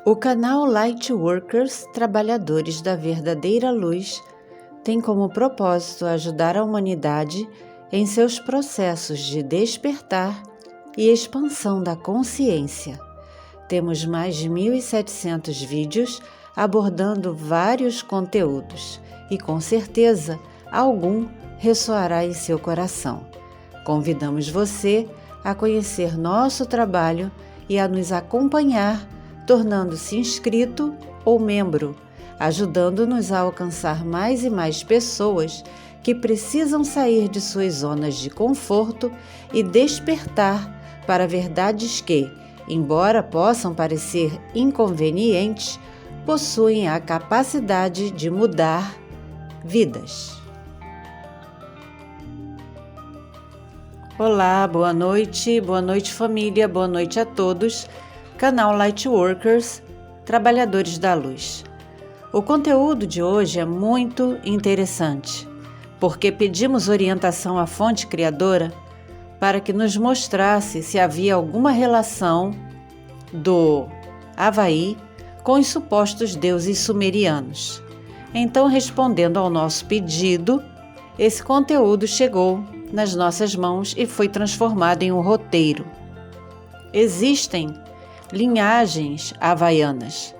O canal Lightworkers, Trabalhadores da Verdadeira Luz, tem como propósito ajudar a humanidade em seus processos de despertar e expansão da consciência. Temos mais de 1.700 vídeos abordando vários conteúdos e, com certeza, algum ressoará em seu coração. Convidamos você a conhecer nosso trabalho e a nos acompanhar, tornando-se inscrito ou membro, ajudando-nos a alcançar mais e mais pessoas que precisam sair de suas zonas de conforto e despertar para verdades que, embora possam parecer inconvenientes, possuem a capacidade de mudar vidas. Olá, boa noite família, boa noite a todos. Canal Lightworkers, Trabalhadores da Luz. O conteúdo de hoje é muito interessante, porque pedimos orientação à fonte criadora para que nos mostrasse se havia alguma relação do Havaí com os supostos deuses sumerianos. Então, respondendo ao nosso pedido, esse conteúdo chegou nas nossas mãos e foi transformado em um roteiro. Existem linhagens havaianas.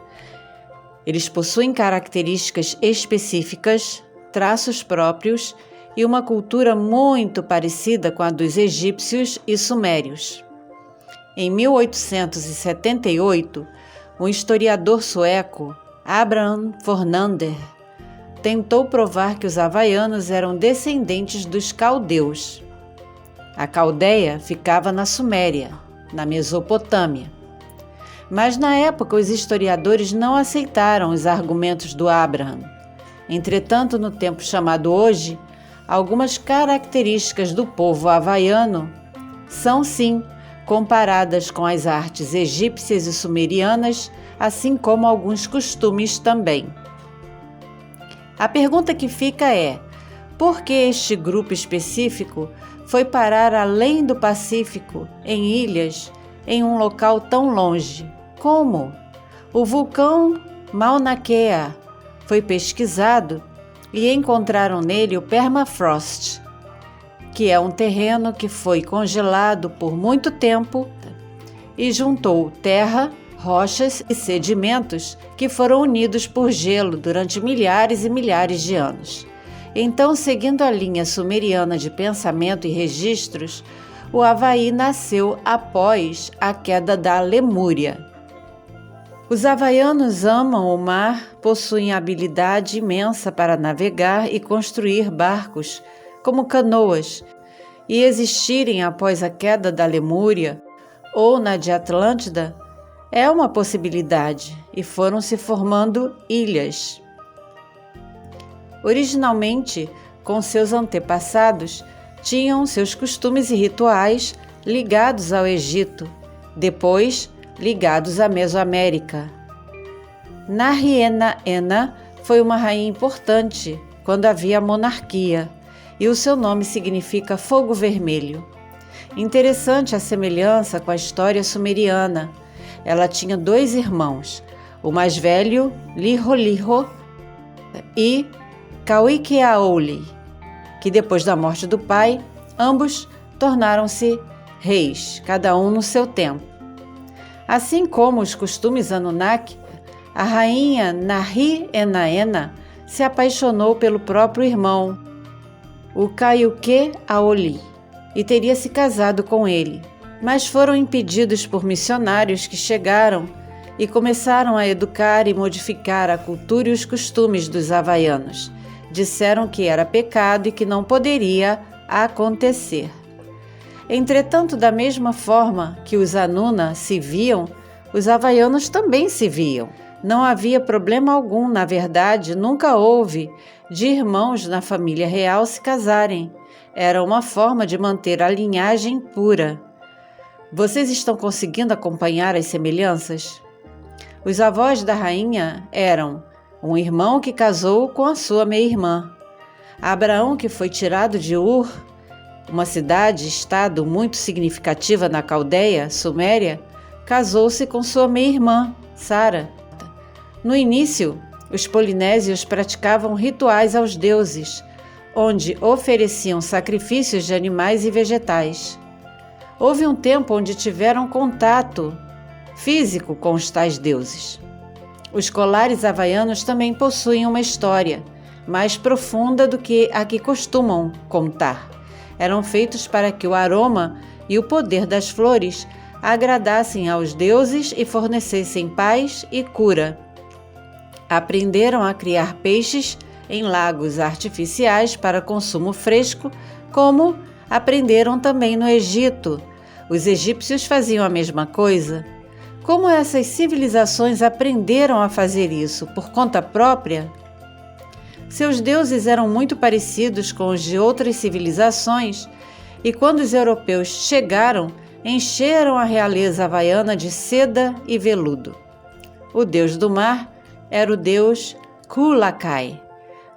Eles possuem características específicas, traços próprios e uma cultura muito parecida com a dos egípcios e sumérios. Em 1878, um historiador sueco, Abraham Fornander, tentou provar que os havaianos eram descendentes dos caldeus. A Caldeia ficava na Suméria, na Mesopotâmia. Mas na época os historiadores não aceitaram os argumentos do Abraham. Entretanto, no tempo chamado hoje, algumas características do povo havaiano são sim comparadas com as artes egípcias e sumerianas, assim como alguns costumes também. A pergunta que fica é: por que este grupo específico foi parar além do Pacífico, em ilhas, em um local tão longe? Como? O vulcão Mauna Kea foi pesquisado e encontraram nele o permafrost, que é um terreno que foi congelado por muito tempo e juntou terra, rochas e sedimentos que foram unidos por gelo durante milhares e milhares de anos. Então, seguindo a linha sumeriana de pensamento e registros, o Havaí nasceu após a queda da Lemúria. Os havaianos amam o mar, possuem habilidade imensa para navegar e construir barcos, como canoas, e existirem após a queda da Lemúria ou na de Atlântida é uma possibilidade, e foram se formando ilhas. Originalmente, com seus antepassados, tinham seus costumes e rituais ligados ao Egito, depois ligados à Mesoamérica. Narriena-ena foi uma rainha importante quando havia monarquia, e o seu nome significa fogo vermelho. Interessante a semelhança com a história sumeriana. Ela tinha 2 irmãos, o mais velho, Liholiho, e Kauikeaouli, que depois da morte do pai, ambos tornaram-se reis, cada um no seu tempo. Assim como os costumes Anunnaki, a rainha Narri-Enaena se apaixonou pelo próprio irmão, o Kaiuke-Aoli, e teria se casado com ele, mas foram impedidos por missionários que chegaram e começaram a educar e modificar a cultura e os costumes dos havaianos. Disseram que era pecado e que não poderia acontecer. Entretanto, da mesma forma que os Anuna se viam, os havaianos também se viam. Não havia problema algum, na verdade, nunca houve, de irmãos na família real se casarem. Era uma forma de manter a linhagem pura. Vocês estão conseguindo acompanhar as semelhanças? Os avós da rainha eram um irmão que casou com a sua meia-irmã. Abraão, que foi tirado de Ur, uma cidade-estado muito significativa na Caldeia, Suméria, casou-se com sua meia-irmã, Sara. No início, os polinésios praticavam rituais aos deuses, onde ofereciam sacrifícios de animais e vegetais. Houve um tempo onde tiveram contato físico com os tais deuses. Os colares havaianos também possuem uma história mais profunda do que a que costumam contar. Eram feitos para que o aroma e o poder das flores agradassem aos deuses e fornecessem paz e cura. Aprenderam a criar peixes em lagos artificiais para consumo fresco, como aprenderam também no Egito. Os egípcios faziam a mesma coisa. Como essas civilizações aprenderam a fazer isso por conta própria? Seus deuses eram muito parecidos com os de outras civilizações, e quando os europeus chegaram, encheram a realeza havaiana de seda e veludo. O deus do mar era o deus Kulakai.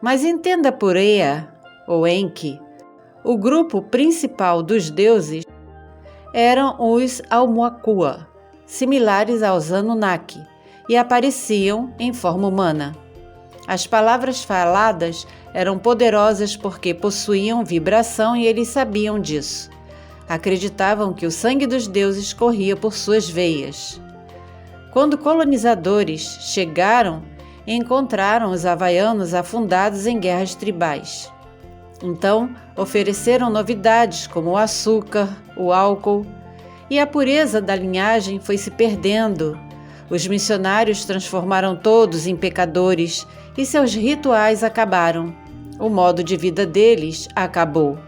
Mas entenda por Ea, ou Enki, o grupo principal dos deuses eram os Aumakua, similares aos Anunnaki, e apareciam em forma humana. As palavras faladas eram poderosas porque possuíam vibração e eles sabiam disso. Acreditavam que o sangue dos deuses corria por suas veias. Quando colonizadores chegaram, encontraram os havaianos afundados em guerras tribais. Então, ofereceram novidades como o açúcar, o álcool, e a pureza da linhagem foi se perdendo. Os missionários transformaram todos em pecadores e seus rituais acabaram. O modo de vida deles acabou.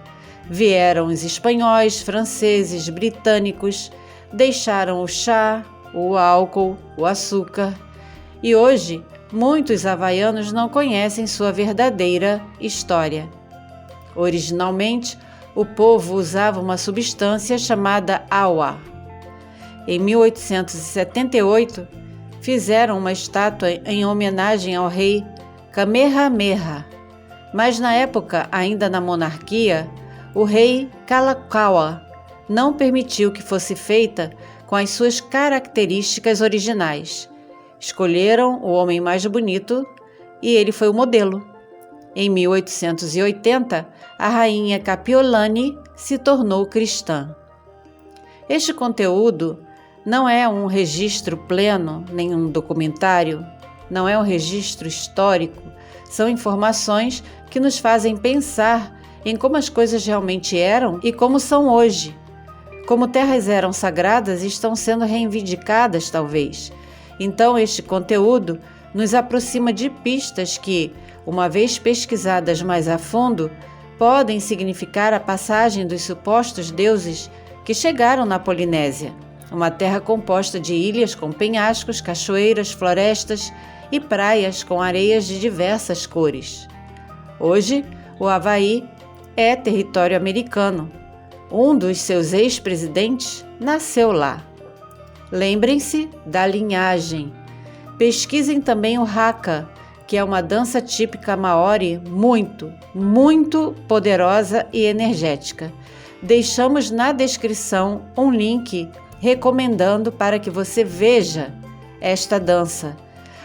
Vieram os espanhóis, franceses, britânicos, deixaram o chá, o álcool, o açúcar, e hoje muitos havaianos não conhecem sua verdadeira história. Originalmente, o povo usava uma substância chamada awa. Em 1878, fizeram uma estátua em homenagem ao rei Kamehameha, mas na época, ainda na monarquia, o rei Kalakaua não permitiu que fosse feita com as suas características originais. Escolheram o homem mais bonito e ele foi o modelo. Em 1880, a rainha Kapiolani se tornou cristã. Este conteúdo não é um registro pleno, nem um documentário, não é um registro histórico, são informações que nos fazem pensar em como as coisas realmente eram e como são hoje. Como terras eram sagradas e estão sendo reivindicadas, talvez. Então, este conteúdo nos aproxima de pistas que, uma vez pesquisadas mais a fundo, podem significar a passagem dos supostos deuses que chegaram na Polinésia, uma terra composta de ilhas com penhascos, cachoeiras, florestas e praias com areias de diversas cores. Hoje, o Havaí é território americano. Um dos seus ex-presidentes nasceu lá. Lembrem-se da linhagem. Pesquisem também o haka, que é uma dança típica maori muito, muito poderosa e energética. Deixamos na descrição um link recomendando para que você veja esta dança.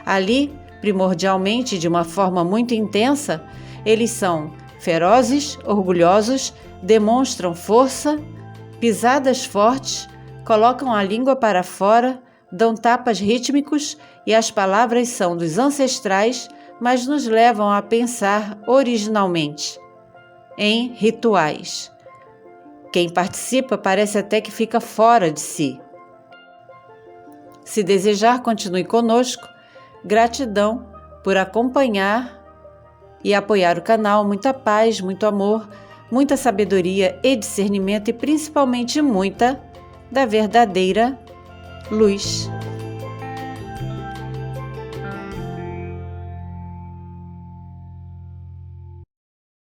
Ali, primordialmente, de uma forma muito intensa, eles são ferozes, orgulhosos, demonstram força, pisadas fortes, colocam a língua para fora, dão tapas rítmicos e as palavras são dos ancestrais, mas nos levam a pensar originalmente em rituais. Quem participa parece até que fica fora de si. Se desejar, continue conosco. Gratidão por acompanhar e apoiar o canal. Muita paz, muito amor, muita sabedoria e discernimento e principalmente muita da verdadeira luz.